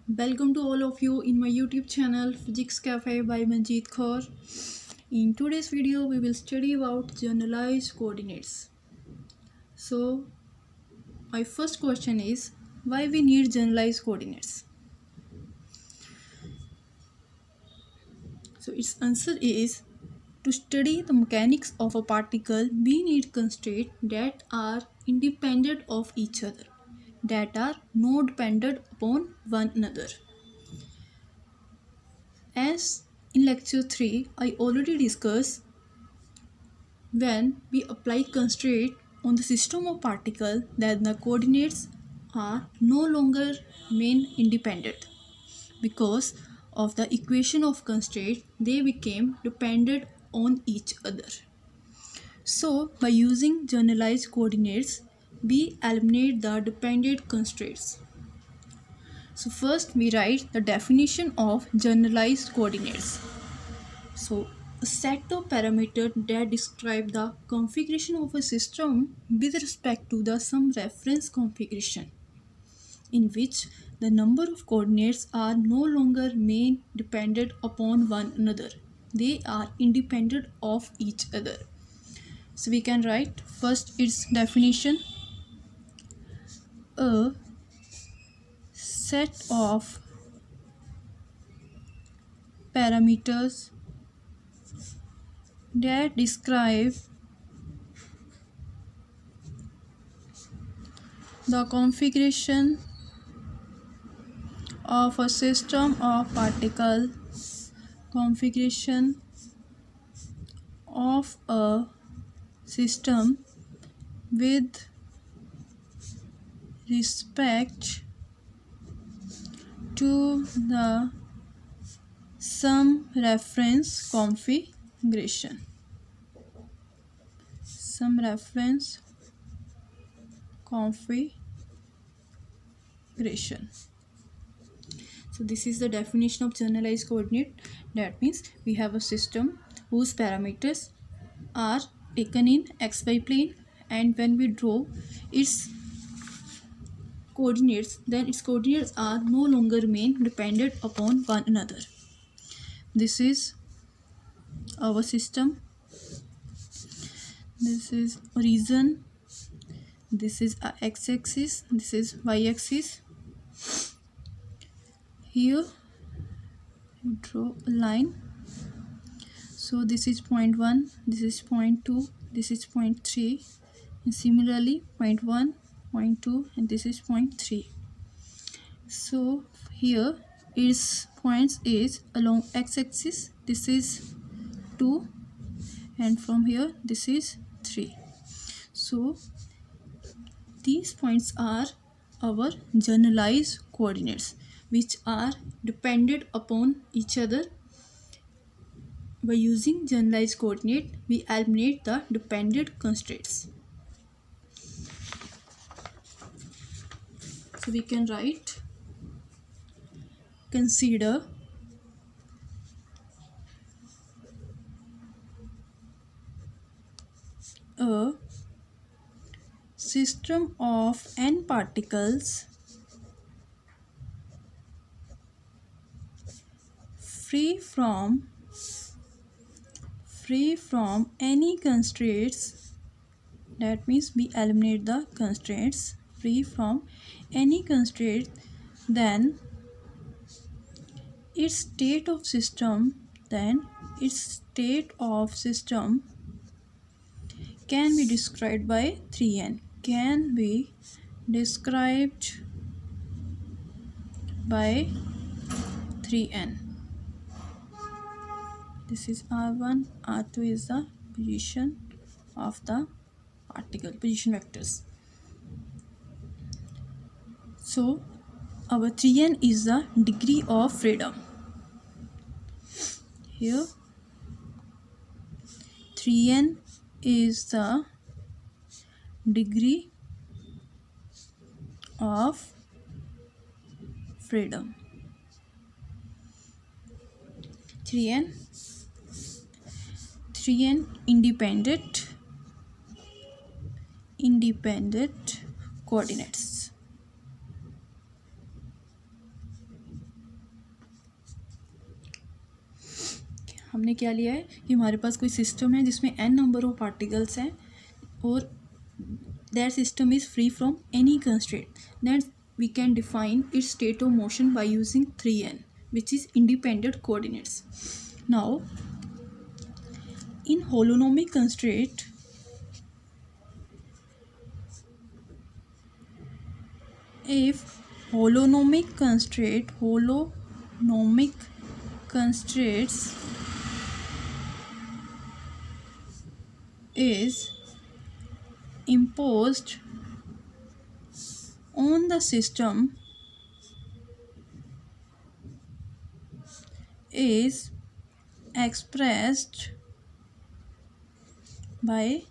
Welcome to all of you in my YouTube channel Physics Cafe by Manjeet Kaur. In today's video we will study about generalized coordinates. So my first question is why we need generalized coordinates. So its answer is to study the mechanics of a particle we need constraints that are independent of each other, that are not dependent upon one another. As in lecture 3 I already discussed, when we apply constraint on the system of particle, then the coordinates are no longer main independent. Because of the equation of constraint, they became dependent on each other. So by using generalized coordinates, we eliminate the dependent constraints. So first we write the definition of generalized coordinates. So a set of parameters that describe the configuration of a system with respect to the some reference configuration, in which the number of coordinates are no longer main dependent upon one another. They are independent of each other. So we can write first its definition: a set of parameters that describe the configuration of a system of particle, configuration of a system with respect to the some reference configuration. Some reference configuration. So this is the definition of generalized coordinate. That means we have a system whose parameters are taken in xy plane, and when we draw its coordinates, then its coordinates are no longer main dependent upon one another. This is our system. This is origin. This is a x-axis. This is y-axis. Here draw a line. So this is point 1, this is point 2, this is point 3, and similarly point 1, point 2, and this is point 3. So here its points is along x-axis. This is 2, and from here this is 3. So these points are our generalized coordinates, which are dependent upon each other. By using generalized coordinate, we eliminate the dependent constraints. So we can write, consider a system of n particles free from any constraints. That means we eliminate the constraints. Free from any constraint, then its state of system can be described by 3n. Can be described by 3n. This is R1, R2 is the position of the particle, position vectors. So our 3n is the degree of freedom. Here 3n is the degree of freedom. 3n independent coordinates. हमने क्या लिया है कि हमारे पास कोई system है जिसमें n number of particles हैं और that system is free from any constraint. Then we can define its state of motion by using 3n, which is independent coordinates. Now, in holonomic constraint, if holonomic constraints is imposed on the system is expressed by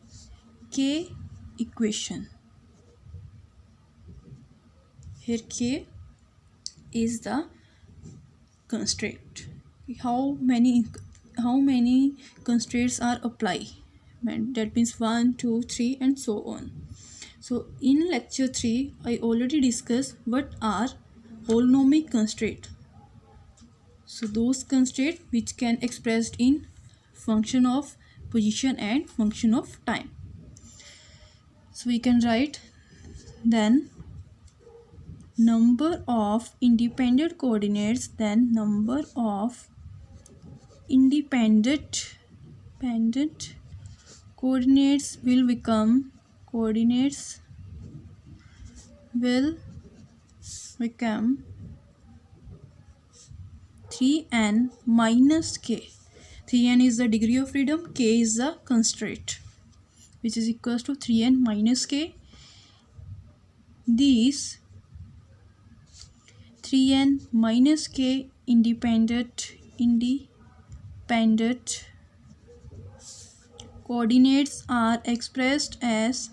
K equation. Here K is the constraint. How many constraints are applied? That means 1, 2, 3 and so on. So in lecture 3 I already discussed what are holonomic constraints. So those constraints which can expressed in function of position and function of time. So we can write then number of independent coordinates, then number of independent coordinates will become 3n minus k. 3n is the degree of freedom, k is the constraint, which is equals to 3n minus k. These 3n minus k independent coordinates are expressed as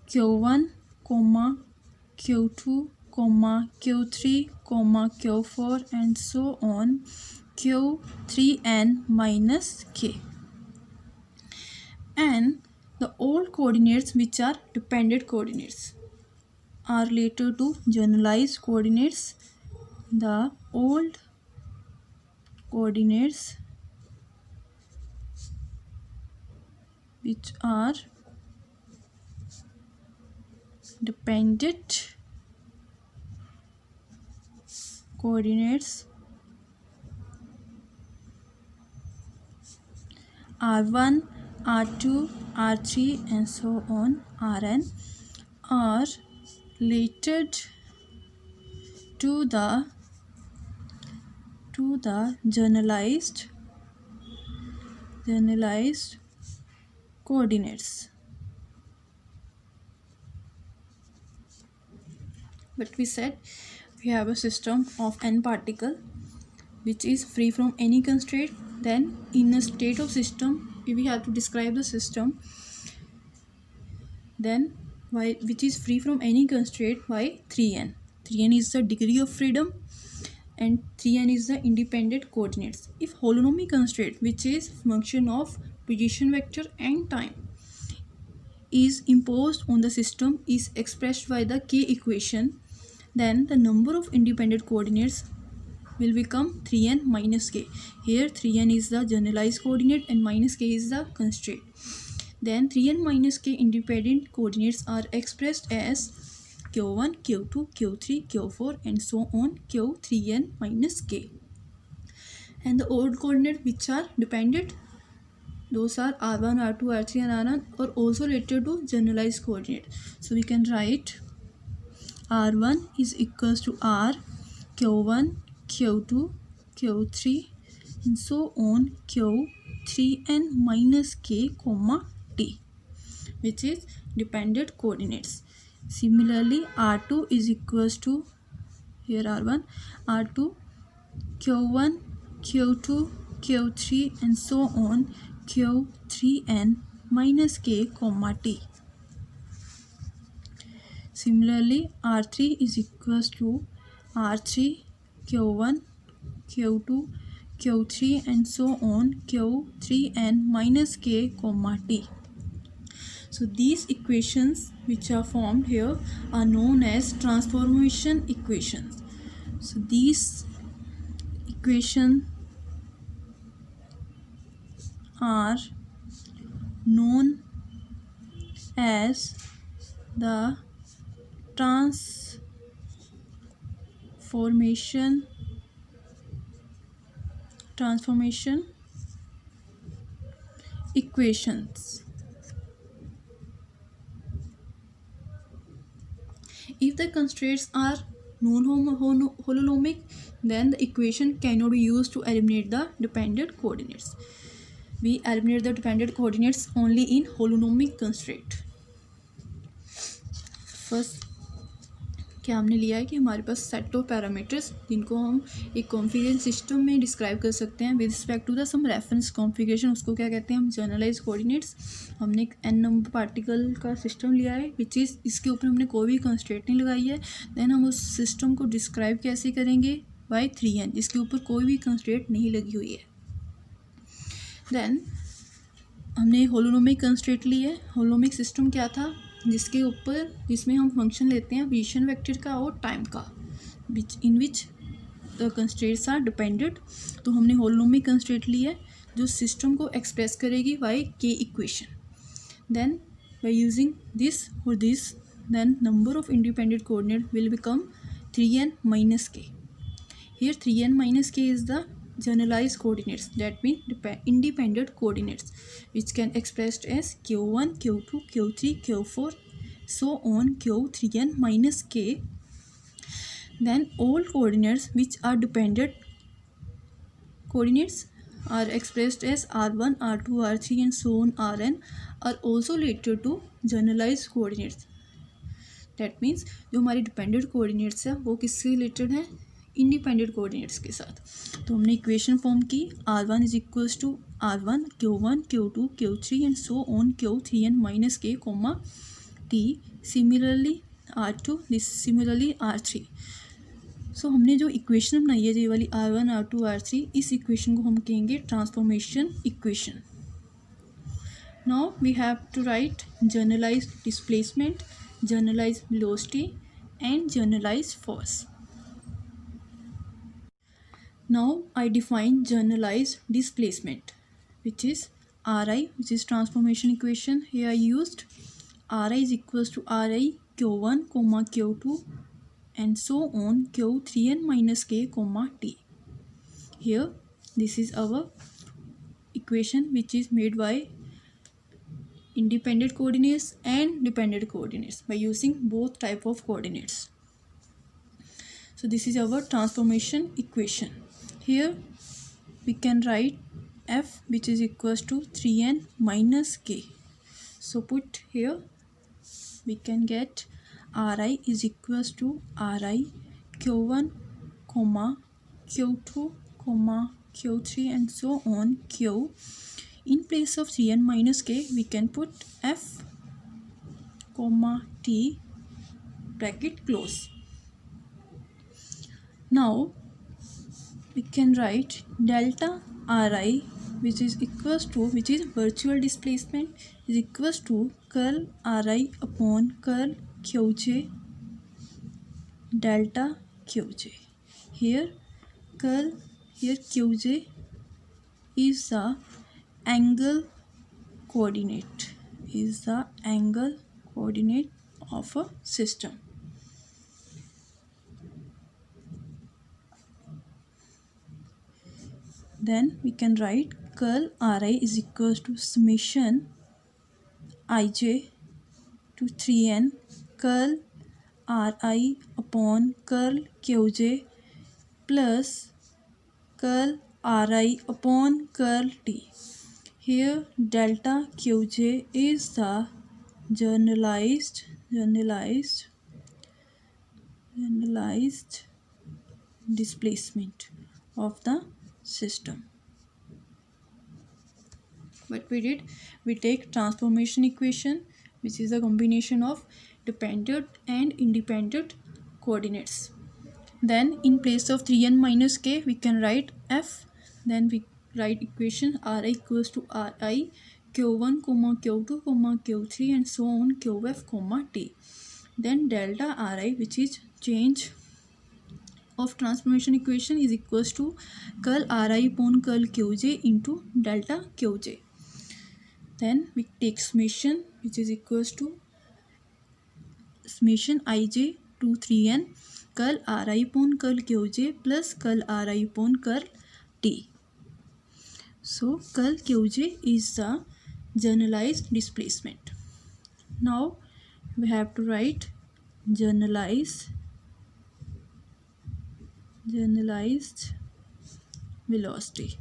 q1, q2, q3, q4 and so on, q3n minus k. And the all coordinates which are dependent coordinates are related to generalized coordinates. The old coordinates which are dependent coordinates R1, R2, R3 and so on, Rn, are related to the generalized coordinates. But we said we have a system of n particle which is free from any constraint. Then in a state of system, if we have to describe the system, then which is free from any constraint, by 3n. 3n is the degree of freedom and 3n is the independent coordinates. If holonomic constraint, which is function of position vector and time, is imposed on the system, is expressed by the k equation, then the number of independent coordinates will become 3n minus k. Here 3n is the generalized coordinate and minus k is the constraint. Then 3n minus k independent coordinates are expressed as q1, q2, q3, q4 and so on, q3n minus k. And the odd coordinate which are dependent, those are r1, r2, r3 and rn, are also related to generalized coordinate. So we can write r1 is equals to r q1, q2, q3 and so on, q3n minus k comma t, which is dependent coordinates. Similarly, r2 is equals to, here r1, r2, q1, q2, q3 and so on, q3n minus k comma t. Similarly, r3 is equals to r3, q1, q2, q3 and so on, q3n minus k comma t. So these equations which are formed here are known as transformation equations. So these equations are known as the transformation equations. If the constraints are non-holonomic, then the equation cannot be used to eliminate the dependent coordinates. We eliminate the dependent coordinates only in holonomic constraint. First क्या हमने लिया है कि हमारे पास set of parameters जिनको हम एक configuration system में डिस्क्राइब कर सकते हैं with respect to the some reference configuration, उसको क्या कहते हैं हम जनरलाइज कोऑर्डिनेट्स। हमने एक n नंबर पार्टिकल का सिस्टम लिया है विच इज़ इसके ऊपर हमने कोई भी कंस्ट्रेंट नहीं लगाई है। देन हम उस सिस्टम को डिस्क्राइब कैसे करेंगे बाय 3n, जिसके ऊपर कोई भी कंस्ट्रेंट नहीं लगी हुई है। देन हमने होलोनोमिक कंस्ट्रेंट ली है। होलोनोमिक सिस्टम क्या था, जिसमें हम फंक्शन लेते हैं पोजीशन वेक्टर का और टाइम का, in which the constraints are dependent. तो हमने होलोनोमिक कंस्ट्रेंट ली है जो सिस्टम को एक्सप्रेस करेगी by k equation. Then by using this और दिस, then number of independent coordinate will become 3n minus k. Here 3n minus k is the generalized coordinates, that means independent coordinates, which can expressed as q1, q2, q3, q4, so on q3n minus k. Then all coordinates which are dependent coordinates are expressed as r1, r2, r3 and so on rn are also related to generalized coordinates. That means जो हमारी dependent coordinates है वो किससे related है, independent coordinates के साथ। तो हमने इक्वेशन फॉर्म की r1 is equals to r1 q1 q2 q3 and so on q3n minus k comma t, similarly r2, this similarly r3। So हमने जो इक्वेशन बनाई है ये वाली r1 r2 r3, इस इक्वेशन को हम कहेंगे transformation equation. Now we have to write generalised displacement, generalized velocity and generalized force. Now I define generalized displacement, which is Ri, which is transformation equation. Here I used Ri is equals to Ri q1 comma q2 and so on q3n minus k comma t. Here this is our equation which is made by independent coordinates and dependent coordinates by using both type of coordinates. So this is our transformation equation. Here we can write f which is equals to 3n minus k. So put here we can get Ri is equals to Ri q1 comma q2 comma q3 and so on q. In place of 3n minus k, we can put f comma t bracket close. Now we can write delta Ri which is equals to, which is virtual displacement, is equals to curl Ri upon curl qj delta qj. Here curl, here qj is the angle coordinate, is the angle coordinate of a system. Then we can write curl Ri is equals to summation ij to 3n curl Ri upon curl qj plus curl Ri upon curl t. Here delta qj is the generalized displacement of the system. What we did, we take transformation equation which is a combination of dependent and independent coordinates. Then in place of 3n minus k we can write f, then we write equation Ri equals to Ri Q1 comma Q2 comma Q3 and so on Qf comma T. Then delta Ri, which is change of transformation equation, is equals to curl Ri upon curl Qj into delta Qj. Then we take summation, which is equals to summation ij to 3n curl Ri upon curl Qj plus curl Ri upon curl T. So curl Qj is the generalized displacement. Now we have to write generalized velocity.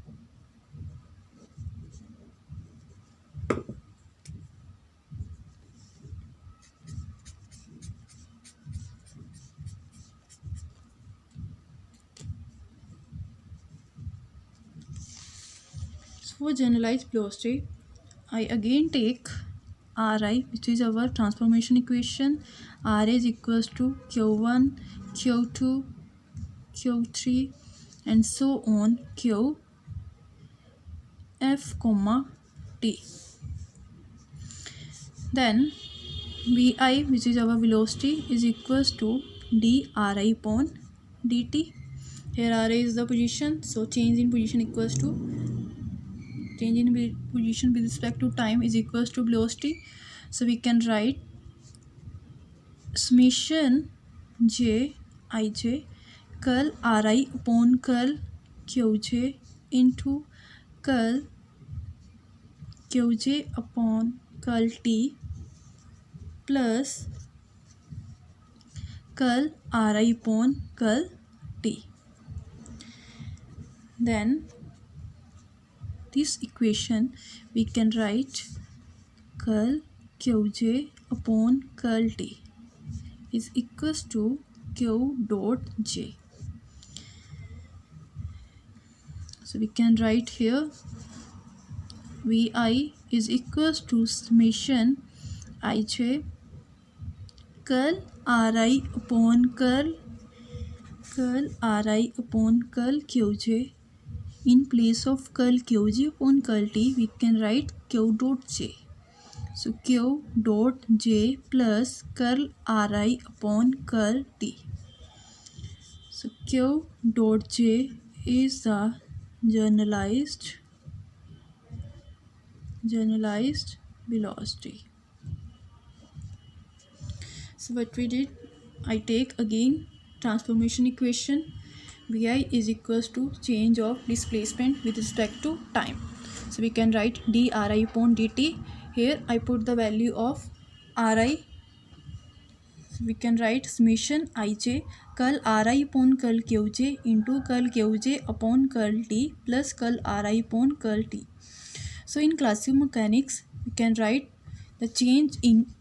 For generalized velocity, I again take Ri, which is our transformation equation. Ra is equals to Q1, Q2, Q3 and so on Qf comma T. Then Vi, which is our velocity, is equals to dRi upon dt. Here Ra is the position, so change in position equals to change in position with respect to time is equals to velocity. So we can write summation j ij curl Ri upon curl Qj into curl Qj upon curl T plus curl Ri upon curl T. Then this equation we can write curl Qj upon curl T is equals to Q dot J. So we can write here Vi is equals to summation ij curl Ri upon curl Ri upon curl Qj. In place of curl Qj upon curl T, we can write Q dot J. So Q dot J plus curl Ri upon curl T. So Q dot J is the generalized velocity. So what we did, I take again transformation equation. Vi is equals to change of displacement with respect to time. So we can write dRi upon dt. Here I put the value of Ri. So we can write summation ij curl Ri upon curl Qj into curl Qj upon curl T plus curl Ri upon curl T. So in classical mechanics, we can write the change in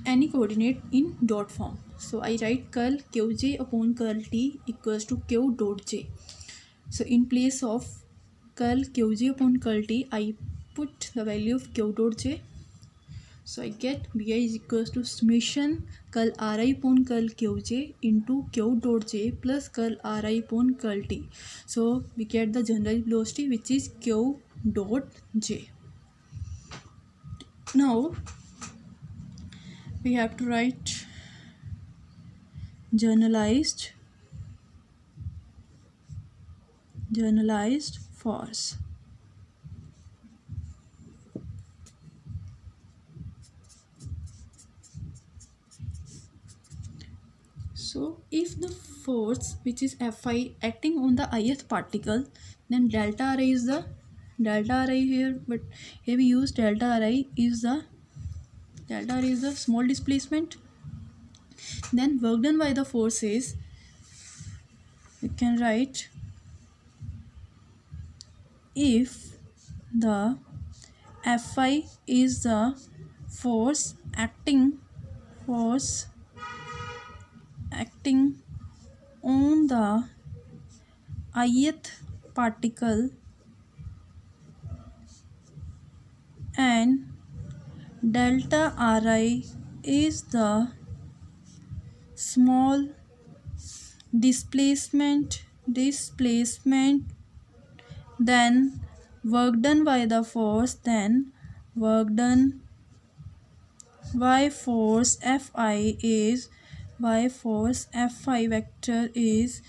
any coordinate in dot form. So I write curl Qj upon curl T equals to Q dot J. So in place of curl Qj upon curl T, I put the value of Q dot J. So I get Vi is equals to summation curl Ri upon curl Qj into Q dot J plus curl Ri upon curl T. So we get the general velocity, which is Q dot J. Now we have to write generalized force. So if the force, which is Fi, acting on the ith particle, then delta Ri is the delta Ri here, but here we use delta Ri is the small displacement. Then work done by the force is, we can write if the Fi is the force acting on the ith particle and delta Ri is the small displacement, then work done by the force, then work done by force Fi is Fi vector is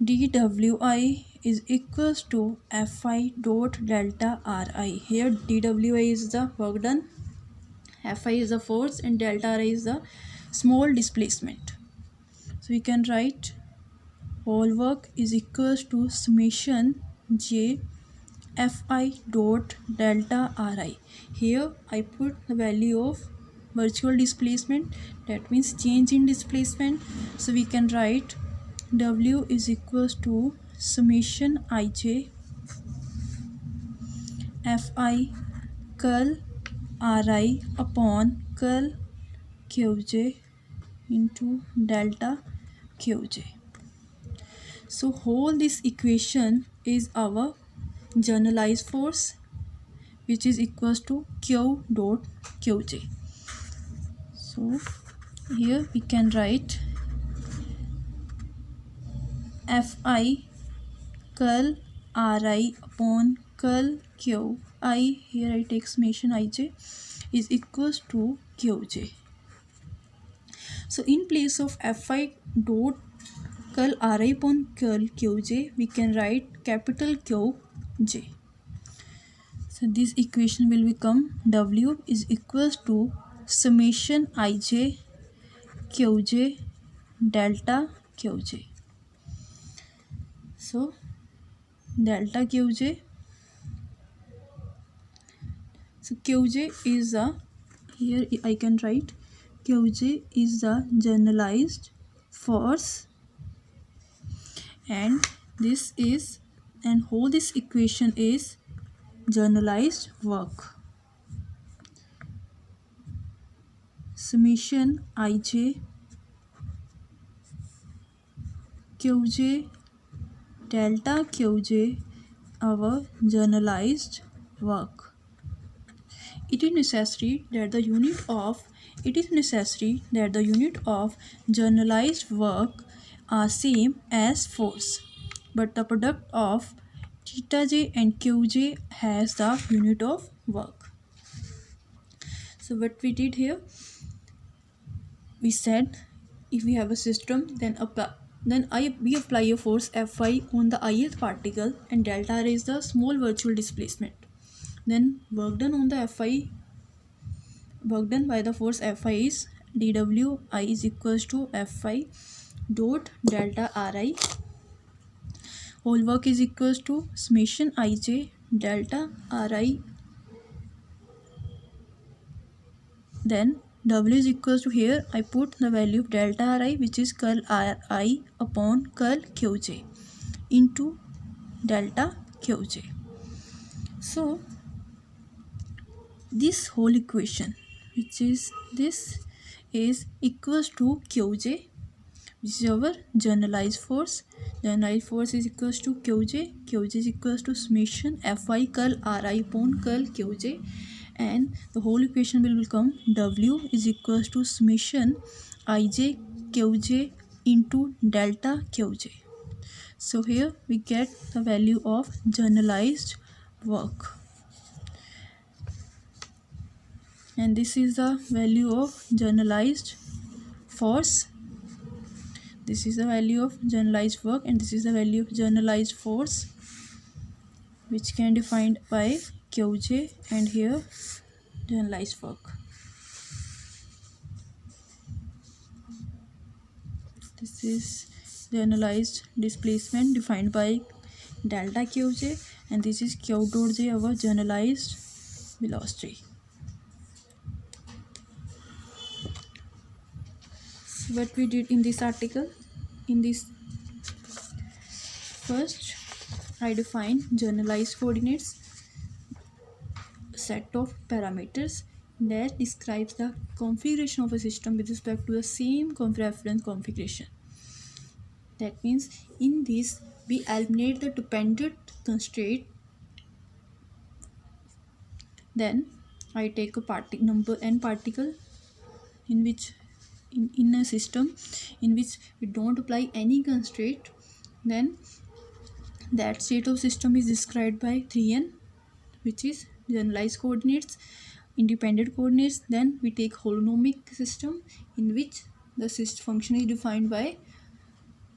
dwi is equals to Fi dot delta Ri. Here dwi is the work done, Fi is the force, and delta Ri is the small displacement. So we can write whole work is equals to summation J Fi dot delta Ri. Here I put the value of virtual displacement, that means change in displacement. So we can write W is equals to summation Ij Fi curl Ri upon curl Qj into delta Qj. So whole this equation is our generalized force, which is equals to Q dot Qj. So here we can write Fi curl Ri upon curl Qi, here I take summation Ij, is equals to Qj. So in place of Fi dot curl Ri upon curl Qj, we can write capital Qj. So this equation will become W is equals to summation Ij Qj delta Qj. So delta Qj. So Qj is the, here I can write Qj is the generalized force, and this is, and whole this equation is generalized work. Summation Ij Qj delta Qj our generalized work. It is necessary that the unit of generalized work are same as force, but the product of theta j and qj has the unit of work. So what we did here, we said if we have a system, then we apply a force Fi on the ith particle, and delta R is the small virtual displacement. Then work done on the work done by the force Fi is dwi is equals to Fi dot delta Ri. Whole work is equals to summation Ij delta Ri. Then W is equals to, here I put the value of delta Ri, which is curl Ri upon curl Qj into delta Qj. So this whole equation, which is this, is equals to Qj, which is our generalized force. Generalized force is equals to Qj. Qj is equals to summation Fi curl Ri upon curl Qj, and the whole equation will become W is equals to summation Ij Qj into delta Qj. So here we get the value of generalized work, and this is the value of generalized force. This is the value of generalized work, and this is the value of generalized force, which can be defined by Qj, and here generalized work. This is generalized displacement defined by delta Qj, and this is Q dot j, our generalized velocity. So what we did in this article, in this first I define generalized coordinates, set of parameters that describes the configuration of a system with respect to the same reference configuration. That means in this we eliminate the dependent constraint. Then I take a number n particle in which in a system in which we don't apply any constraint. Then that state of system is described by 3n, which is generalized coordinates, independent coordinates. Then we take holonomic system, in which the system function is defined by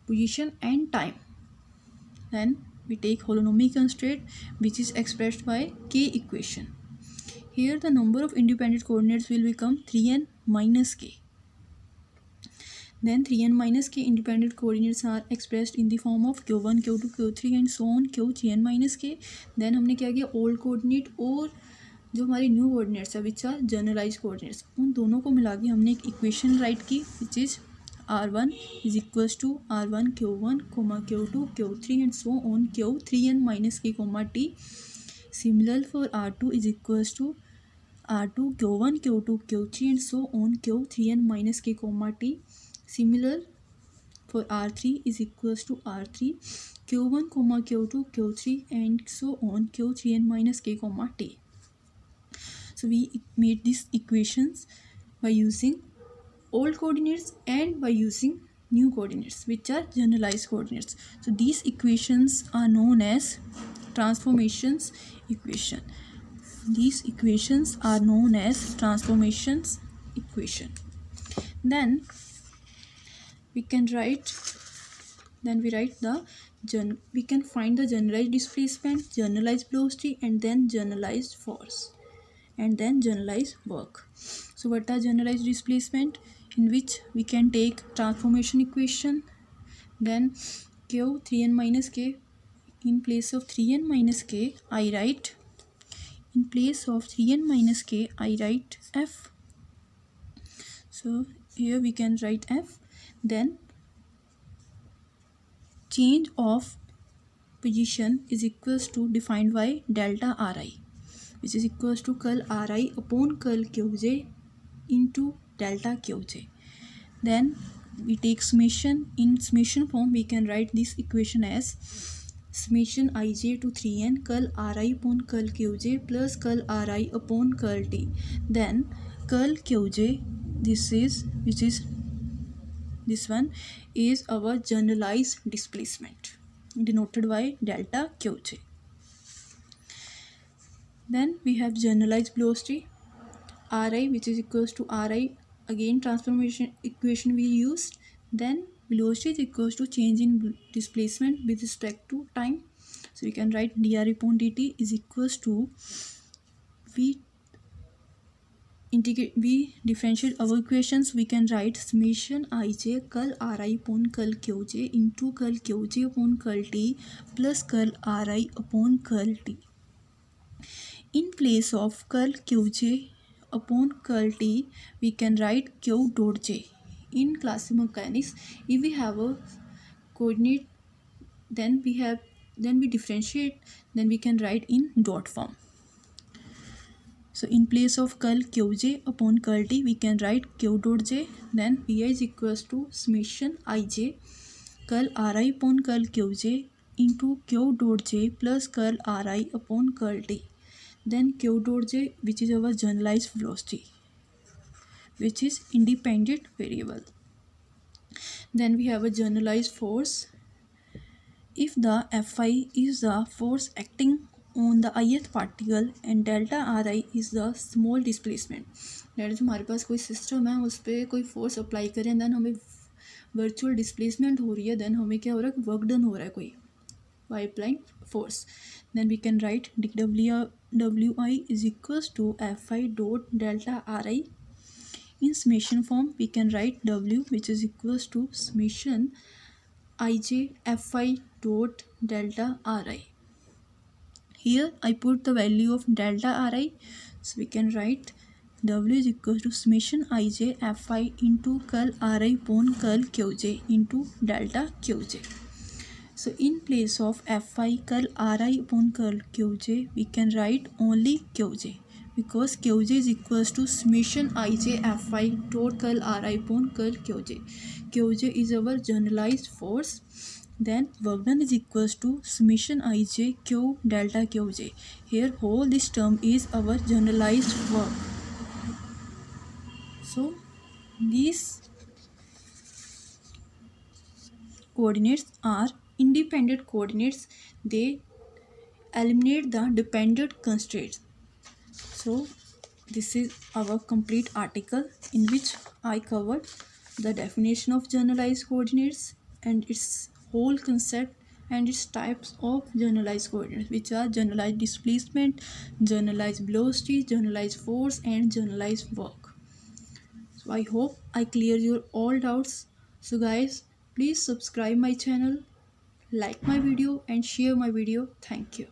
position and time. Then we take holonomic constraint, which is expressed by k equation. Here the number of independent coordinates will become 3n minus k. Then 3n minus k independent coordinates are expressed in the form of q1, q2, q3 and so on qn minus k. Then हमने क्या किया, old coordinate और जो हमारे new coordinates है which are generalise coordinates, उन दोनों को मिला के हमने एक इक्वेशन राइट की, which is r1 is equals to r1 q1 q2 q3 and so on q3n minus k t. Similar for r2 is equals to r2 q1 q2 q3 and so on q3n minus k t. Similar for r3 is equals to r3 q1 q2 q3 and so on q3n minus k t. So we made these equations by using old coordinates and by using new coordinates, which are generalized coordinates. So these equations are known as transformations equation. These equations are known as transformations equation. Then we can write, we can find the generalized displacement, generalized velocity, and then generalized force, and then generalized work. So what are generalized displacement? In which we can take transformation equation. Then q 3n minus k, in place of 3n minus k I write, in place of 3n minus k I write f. So here we can write f. Then change of position is equals to defined by delta ri, which is equals to curl ri upon curl qj into delta qj. Then we take summation. In summation form we can write this equation as summation ij to 3n curl ri upon curl qj plus curl ri upon curl t. Then curl qj, this one is our generalized displacement denoted by delta qj. Then we have generalized velocity ri, which is equals to ri, again transformation equation we used. Then velocity is equals to change in displacement with respect to time. So we can write dr upon dt is equals to, we differentiate our equations, we can write summation ij curl ri upon curl qj into curl qj upon curl t plus curl ri upon curl t. In place of curl qj upon curl t, we can write q dot j. In classical mechanics, if we have a coordinate, then we differentiate, then we can write in dot form. So in place of curl qj upon curl t, we can write q dot j. Then vi is equals to summation ij curl ri upon curl qj into q dot j plus curl ri upon curl t. Then q dot j, which is our generalized velocity, which is independent variable. Then we have a generalized force. If the Fi is the force acting on the ith particle and delta Ri is the small displacement, that is हमारे पास कोई system है, उस पर कोई force apply करें, then हमें virtual displacement हो रही है, देन हमें क्या हो रहा है, वर्क डन हो रहा है कोई by applying force. Then we can write dwi is equals to Fi dot delta Ri. In summation form we can write w, which is equals to summation ij Fi dot delta Ri. Here I put the value of delta Ri, so we can write w is equals to summation ij Fi into curl Ri upon curl qj into delta qj. So in place of Fi curl Ri upon curl qj, we can write only qj, because qj is equals to summation ij Fi dot curl Ri upon curl qj. Qj is our generalized force. Then work done is equals to summation ij q delta qj. Here whole this term is our generalized work. So these coordinates are independent coordinates, they eliminate the dependent constraints. So this is our complete article in which I covered the definition of generalized coordinates and its whole concept and its types of generalized coordinates, which are generalized displacement, generalized velocity, generalized force, and generalized work. So I hope I cleared your all doubts. So guys, please subscribe my channel, like my video, and share my video. Thank you.